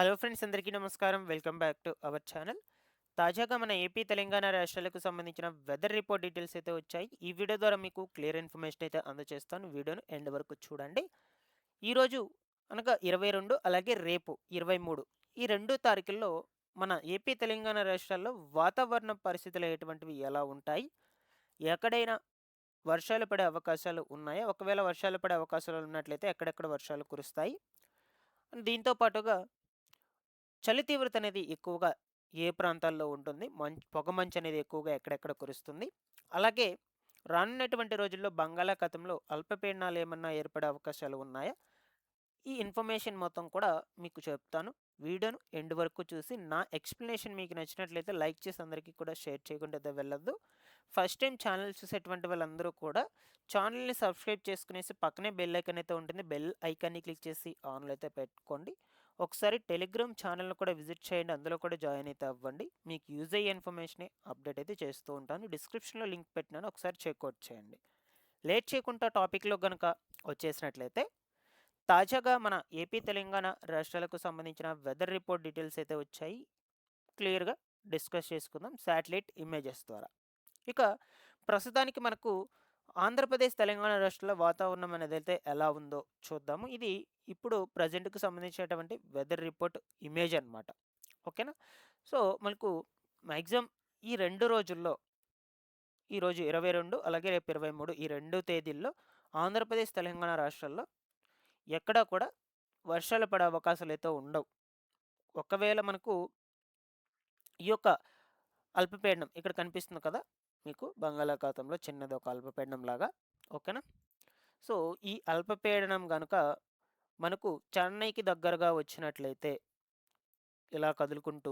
Hello friends, అందరికీ నమస్కారం. Welcome back to our channel. తాజాగా మన ఏపీ, తెలంగాణ రాష్ట్రాలకు సంబంధించిన వెదర్ రిపోర్ట్ డీటెయిల్స్ అయితే వచ్చాయి. ఈ వీడియో ద్వారా మీకు క్లియర్ ఇన్ఫర్మేషన్ అయితే అందజేస్తాను. వీడియోను ఎండ్ వరకు చూడండి. ఈరోజు అనగా 22 అలాగే రేపు 23 ఈ 2 తారీఖుల్లో మన ఏపీ, తెలంగాణ రాష్ట్రాల్లో వాతావరణ పరిస్థితులు ఎటువంటివి ఎలా ఉంటాయి? ఎక్కడైనా వర్షాలు పడే అవకాశాలు ఉన్నాయా? ఒకవేళ వర్షాలు పడే అవకాశాలు ఉన్నట్లయితే ఎక్కడెక్కడ వర్షాలు కురుస్తాయి? దీంతో పాటుగా చలి తీవ్రత అనేది ఎక్కువగా ఏ ప్రాంతాల్లో ఉంటుంది? పొగమంచు అనేది ఎక్కువగా ఎక్కడెక్కడ కురుస్తుంది? అలాగే రానున్నటువంటి రోజుల్లో బంగాళాఖాతంలో అల్పపీడనాలు ఏమన్నా ఏర్పడే అవకాశాలు ఉన్నాయా? ఈ ఇన్ఫర్మేషన్ మొత్తం కూడా మీకు చెప్తాను. వీడియోను ఎండ్ వరకు చూసి నా ఎక్స్‌ప్లనేషన్ మీకు నచ్చినట్లయితే లైక్ చేసి అందరికీ కూడా షేర్ చేయకుండా అయితే వెళ్ళొద్దు. ఫస్ట్ టైమ్ ఛానల్ చూసేటువంటి వాళ్ళందరూ కూడా ఛానల్‌ని సబ్స్క్రైబ్ చేసుకునేసి పక్కనే బెల్ ఐకాన్ అయితే ఉంటుంది. బెల్ ఐకాన్‌ని క్లిక్ చేసి ఆన్‌లో అయితే పెట్టుకోండి. ఒకసారి టెలిగ్రామ్ ఛానల్‌ని కూడా విజిట్ చేయండి. అందులో కూడా జాయిన్ అయితే అవ్వండి. మీకు యూజ్ అయ్యే ఇన్ఫర్మేషనే అప్డేట్ అయితే చేస్తూ ఉంటాను. డిస్క్రిప్షన్‌లో లింక్ పెట్టినాను. ఒకసారి చెక్‌ఔట్ చేయండి. లేట్ చేయకుండా టాపిక్‌లో గనుక వచ్చేసినట్లయితే తాజాగా మన ఏపీ, తెలంగాణ రాష్ట్రాలకు సంబంధించిన వెదర్ రిపోర్ట్ డీటెయిల్స్ అయితే వచ్చాయి. క్లియర్‌గా డిస్కస్ చేసుకుందాం శాటిలైట్ ఇమేజెస్ ద్వారా. ఇక ప్రస్తుతానికి మనకు ఆంధ్రప్రదేశ్, తెలంగాణ రాష్ట్రాల వాతావరణం అనేదైతే ఎలా ఉందో చూద్దాము. ఇది ఇప్పుడు ప్రెజెంట్‌కి సంబంధించినటువంటి వెదర్ రిపోర్ట్ ఇమేజ్ అన్నమాట. ఓకేనా? సో, మనకు మాక్సిమం ఈ 2 రోజుల్లో ఈరోజు 22 అలాగే రేపు 23 ఈ 2 తేదీల్లో ఆంధ్రప్రదేశ్, తెలంగాణ రాష్ట్రాల్లో ఎక్కడా కూడా వర్షాలు పడే అవకాశాలైతే ఉండవు. ఒకవేళ మనకు ఈ యొక్క అల్పపీడనం ఇక్కడ కనిపిస్తుంది కదా! మీకు బంగాళాఖాతంలో చిన్నది ఒక అల్పపీడనం లాగా. ఓకేనా? సో, ఈ అల్పపీడనం గనుక మనకు చెన్నైకి దగ్గరగా వచ్చినట్లయితే ఇలా కదులుకుంటూ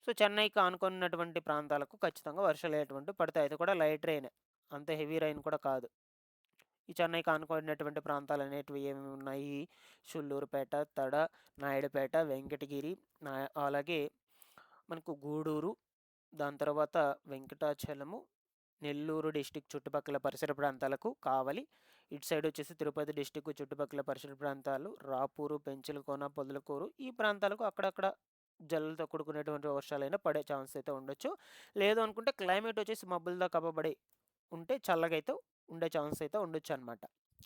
సో, చెన్నైకి ఆనుకున్నటువంటి ప్రాంతాలకు ఖచ్చితంగా వర్షాలనేటువంటివి పడతాయి. అది కూడా లైట్ రెయినే. అంత హెవీ రెయిన్ కూడా కాదు. ఈ చెన్నైకి ఆనుకున్నటువంటి ప్రాంతాలనేటివి ఏమేమి ఉన్నాయి? షుల్లూరుపేట, తడ, నాయుడుపేట, వెంకటగిరి, నా అలాగే మనకు గూడూరు, దాని తర్వాత వెంకటాచలము, నెల్లూరు డిస్ట్రిక్ట్ చుట్టుపక్కల పరిసర ప్రాంతాలకు కావలి, ఇటు సైడ్ వచ్చేసి తిరుపతి డిస్ట్రిక్ట్ చుట్టుపక్కల పరిసర ప్రాంతాలు, రాపూరు, పెంచలకోన, పొదలకూరు ఈ ప్రాంతాలకు అక్కడక్కడ జల్లులతో కూడుకునేటువంటి వర్షాలైనా పడే ఛాన్స్ అయితే ఉండొచ్చు. లేదు అనుకుంటే క్లైమేట్ వచ్చేసి మబ్బులతో కప్పబడి ఉంటే చల్లగా అయితే ఉండే ఛాన్స్ అయితే ఉండొచ్చనమాట.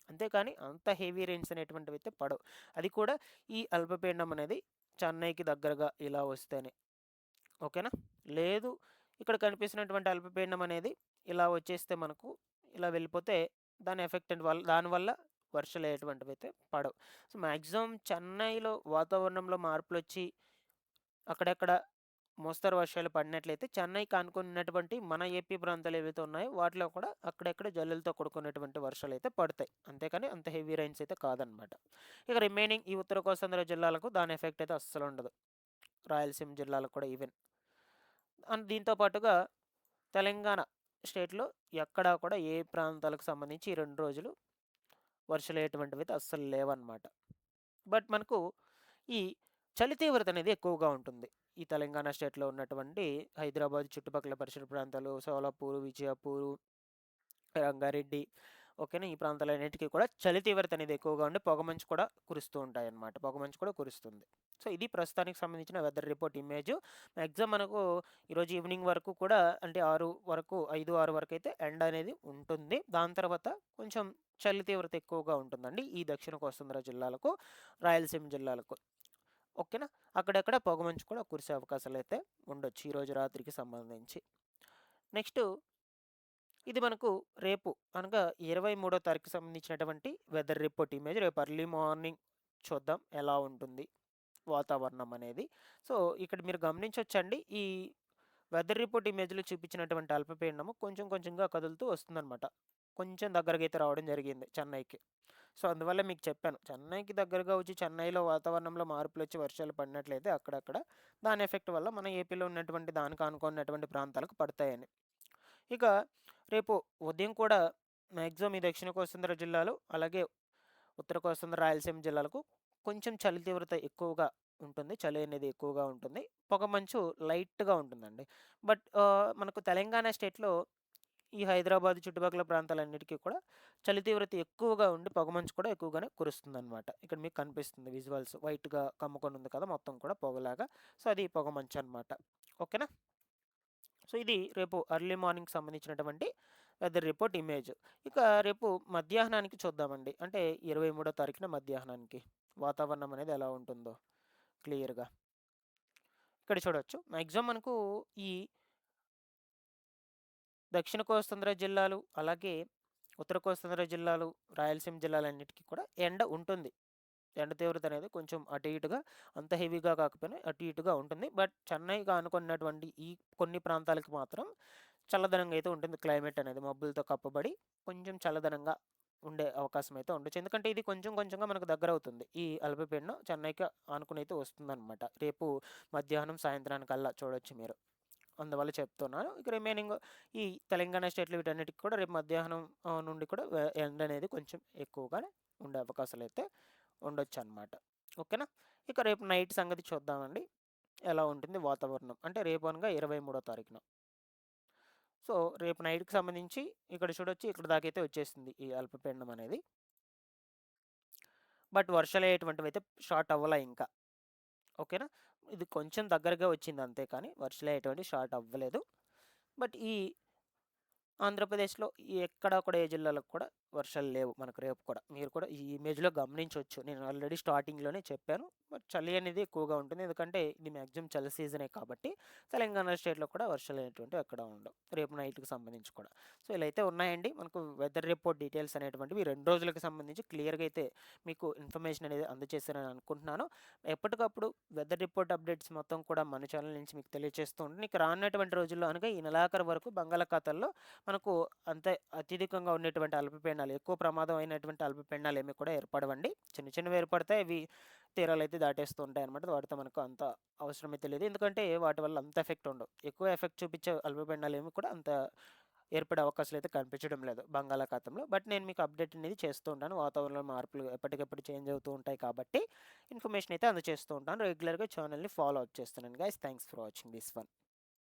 అంతేకాని అంత హెవీ రెయిన్స్ అనేటువంటివి అయితే పడవు. అది కూడా ఈ అల్పపీడనం అనేది చెన్నైకి దగ్గరగా ఇలా వస్తేనే. ఓకేనా? లేదు ఇక్కడ కనిపిస్తున్నటువంటి అల్పపీడనం అనేది ఇలా వచ్చేస్తే మనకు ఇలా వెళ్ళిపోతే దాని ఎఫెక్ట్ వల్ల దానివల్ల వర్షాలు ఎటువంటివైతే పడవు. సో, మాక్సిమం చెన్నైలో వాతావరణంలో మార్పులొచ్చి అక్కడక్కడ మోస్తరు వర్షాలు పడినట్లయితే చెన్నైకి ఆనుకున్నటువంటి మన ఏపీ ప్రాంతాలు ఏవైతే ఉన్నాయో వాటిలో కూడా అక్కడక్కడ జల్లులతో కూడుకున్నటువంటి వర్షాలైతే పడతాయి. అంతేకాని అంత హెవీ రైన్స్ అయితే కాదనమాట. ఇక రిమైనింగ్ ఈ ఉత్తర కోస్తాంధ్ర జిల్లాలకు దాని ఎఫెక్ట్ అయితే అస్సలుండదు. రాయలసీమ జిల్లాలకు కూడా ఈవెన్. అండ్ దీంతో పాటుగా తెలంగాణ స్టేట్‌లో ఎక్కడా కూడా ఏ ప్రాంతాలకు సంబంధించి ఈ 2 రోజులు వర్షాలు ఎటువంటివైతే అస్సలు లేవన్నమాట. బట్ మనకు ఈ చలి తీవ్రత అనేది ఎక్కువగా ఉంటుంది. ఈ తెలంగాణ స్టేట్‌లో ఉన్నటువంటి హైదరాబాద్ చుట్టుపక్కల పరిసర ప్రాంతాలు, సోలాపూరు, విజయపూరు, రంగారెడ్డి ఓకేనా? ఈ ప్రాంతాలన్నిటికి కూడా చలి తీవ్రత అనేది ఎక్కువగా ఉండి పొగమంచు కూడా కురుస్తూ ఉంటాయన్నమాట. పొగమంచు కూడా కురుస్తుంది. సో, ఇది ప్రస్తుతానికి సంబంధించిన వెదర్ రిపోర్ట్ ఇమేజ్. మాక్సిమం మనకు ఈరోజు ఈవినింగ్ వరకు కూడా అంటే 6 వరకు 5, 6 వరకైతే ఎండ అనేది ఉంటుంది. దాని తర్వాత కొంచెం చలి తీవ్రత ఎక్కువగా ఉంటుందండి. ఈ దక్షిణ కోస్తాంధ్ర జిల్లాలకు, రాయలసీమ జిల్లాలకు. ఓకేనా? అక్కడక్కడ పొగమంచు కూడా కురిసే అవకాశాలైతే ఉండొచ్చు ఈరోజు రాత్రికి సంబంధించి. నెక్స్టు ఇది మనకు రేపు అనగా 23వ తారీఖుకి సంబంధించినటువంటి వెదర్ రిపోర్ట్ ఇమేజ్. రేపు ఎర్లీ మార్నింగ్ చూద్దాం ఎలా ఉంటుంది వాతావరణం అనేది. సో, ఇక్కడ మీరు గమనించొచ్చండి. ఈ వెదర్ రిపోర్ట్ ఇమేజ్‌లో చూపించినటువంటి అల్పపీడనము కొంచెం కొంచెంగా కదులుతూ వస్తుందనమాట. కొంచెం దగ్గరకైతే రావడం జరిగింది చెన్నైకి. సో, అందువల్ల మీకు చెప్పాను. చెన్నైకి దగ్గరగా వచ్చి చెన్నైలో వాతావరణంలో మార్పులొచ్చి వర్షాలు పడినట్లయితే అక్కడక్కడ దాని ఎఫెక్ట్ వల్ల మన ఏపీలో ఉన్నటువంటి దానికి ఆనుకున్నటువంటి ప్రాంతాలకు పడతాయని. ఇక రేపు ఉదయం కూడా మాక్సిమం ఈ దక్షిణ కోస్తాంధ్ర జిల్లాలు, అలాగే ఉత్తర కోస్తాంధ్ర, రాయలసీమ జిల్లాలకు కొంచెం చలి తీవ్రత ఎక్కువగా ఉంటుంది. చలి అనేది ఎక్కువగా ఉంటుంది. పొగమంచు లైట్‌గా ఉంటుందండి. బట్ మనకు తెలంగాణ స్టేట్‌లో ఈ హైదరాబాద్ చుట్టుపక్కల ప్రాంతాలన్నిటికీ కూడా చలి తీవ్రత ఎక్కువగా ఉండి పొగమంచు కూడా ఎక్కువగానే కురుస్తుందనమాట. ఇక్కడ మీకు కనిపిస్తుంది విజువల్స్ వైట్‌గా కమ్ముకొని ఉంది కదా! మొత్తం కూడా పొగలాగా. సో, అది పొగమంచు అనమాట. ఓకేనా? సో, ఇది రేపు ఎర్లీ మార్నింగ్‌కి సంబంధించినటువంటి వెదర్ రిపోర్ట్ ఇమేజ్. ఇక రేపు మధ్యాహ్నానికి చూద్దామండి. అంటే 23 తారీఖున మధ్యాహ్నానికి వాతావరణం అనేది ఎలా ఉంటుందో క్లియర్‌గా. ఇక్కడ చూడొచ్చు. మాక్సిమం మనకు ఈ దక్షిణ కోస్తాంధ్ర జిల్లాలు, అలాగే ఉత్తర కోస్తాంధ్ర జిల్లాలు, రాయలసీమ జిల్లాలన్నిటికీ కూడా ఎండ ఉంటుంది. ఎండ తీవ్రత అనేది కొంచెం అటు ఇటుగా అంత హెవీగా కాకపోయినా అటు ఇటుగా ఉంటుంది. బట్ చెన్నైకి ఆనుకున్నటువంటి ఈ కొన్ని ప్రాంతాలకి మాత్రం చల్లదనంగా అయితే ఉంటుంది క్లైమేట్ అనేది. మబ్బులతో కప్పబడి కొంచెం చల్లదనంగా ఉండే అవకాశం అయితే ఉండొచ్చు. ఎందుకంటే ఇది కొంచెం కొంచెంగా మనకు దగ్గరవుతుంది. ఈ అల్పపీడనం చెన్నైకి ఆనుకుని అయితే వస్తుందనమాట. రేపు మధ్యాహ్నం, సాయంత్రానికల్లా చూడొచ్చు మీరు. అందువల్ల చెప్తున్నాను. ఇక రిమైనింగ్ ఈ తెలంగాణ స్టేట్‌లో వీటన్నిటికి కూడా రేపు మధ్యాహ్నం నుండి కూడా ఎండ అనేది కొంచెం ఎక్కువగానే ఉండే అవకాశాలైతే ఉండొచ్చనమాట. ఓకేనా? ఇక రేపు నైట్ సంగతి చూద్దామండి. ఎలా ఉంటుంది వాతావరణం. అంటే రేపు అనగా 23 తారీఖున. సో, రేపు నైట్‌కి సంబంధించి ఇక్కడ చూడొచ్చు ఇక్కడి దాకైతే వచ్చేసింది ఈ అల్పపీడనం అనేది. బట్ వర్షాలయ్యేటువంటివైతే స్టార్ట్ అవ్వలా ఇంకా. ఓకేనా? ఇది కొంచెం దగ్గరగా వచ్చింది అంతే కానీ వర్షాలయ్యేటువంటివి స్టార్ట్ అవ్వలేదు. బట్ ఈ ఆంధ్రప్రదేశ్‌లో ఎక్కడా కూడా ఏ జిల్లాలకు కూడా వర్షాలు లేవు మనకు రేపు కూడా. మీరు కూడా ఈ ఇమేజ్‌లో గమనించొచ్చు. నేను ఆల్రెడీ స్టార్టింగ్‌లోనే చెప్పాను. బట్ చలి అనేది ఎక్కువగా ఉంటుంది. ఎందుకంటే ఇది మాక్సిమం చలి సీజనే కాబట్టి తెలంగాణ స్టేట్‌లో కూడా వర్షాలు అనేటువంటివి ఎక్కడ ఉండవు. రేపు నైట్‌కి సంబంధించి కూడా. సో, ఇలా అయితే ఉన్నాయండి. మనకు వెదర్ రిపోర్ట్ డీటెయిల్స్ అనేటువంటివి 2 రోజులకు సంబంధించి క్లియర్‌గా అయితే మీకు ఇన్ఫర్మేషన్ అనేది అందజేశానని అనుకుంటున్నాను. ఎప్పటికప్పుడు వెదర్ రిపోర్ట్ అప్డేట్స్ మొత్తం కూడా మన ఛానల్ నుంచి మీకు తెలియజేస్తూ ఉంటాను. ఇక రానున్నటువంటి రోజుల్లో అనగా ఈ నెలాఖరు వరకు బంగాళాఖాతంలో మనకు అంతే అత్యధికంగా ఉండేటువంటి అల్పపీడనాలు, ఎక్కువ ప్రమాదం అయినటువంటి అల్పపీడనాలు ఏమి కూడా ఏర్పడవండి. చిన్న చిన్నవి ఏర్పడతాయి. అవి తీరాలైతే దాటేస్తూ ఉంటాయన్నమాట. వాటితో మనకు అంత అవసరమైతే లేదు. ఎందుకంటే వాటి వల్ల అంత ఎఫెక్ట్ ఉండవు. ఎక్కువ ఎఫెక్ట్ చూపించే అల్పపీడనాలు ఏమి కూడా అంత ఏర్పడే అవకాశాలు అయితే కనిపించడం లేదు బంగాళాఖాతంలో. బట్ నేను మీకు అప్డేట్ అనేది చేస్తూ ఉంటాను. వాతావరణంలో మార్పులు ఎప్పటికప్పుడు చేంజ్ అవుతూ ఉంటాయి కాబట్టి ఇన్ఫర్మేషన్ అయితే అందజేస్తూ ఉంటాను. రెగ్యులర్‌గా ఛానల్‌ని ఫాలో అప్ చేస్తున్నాను guys. Thanks for watching this one.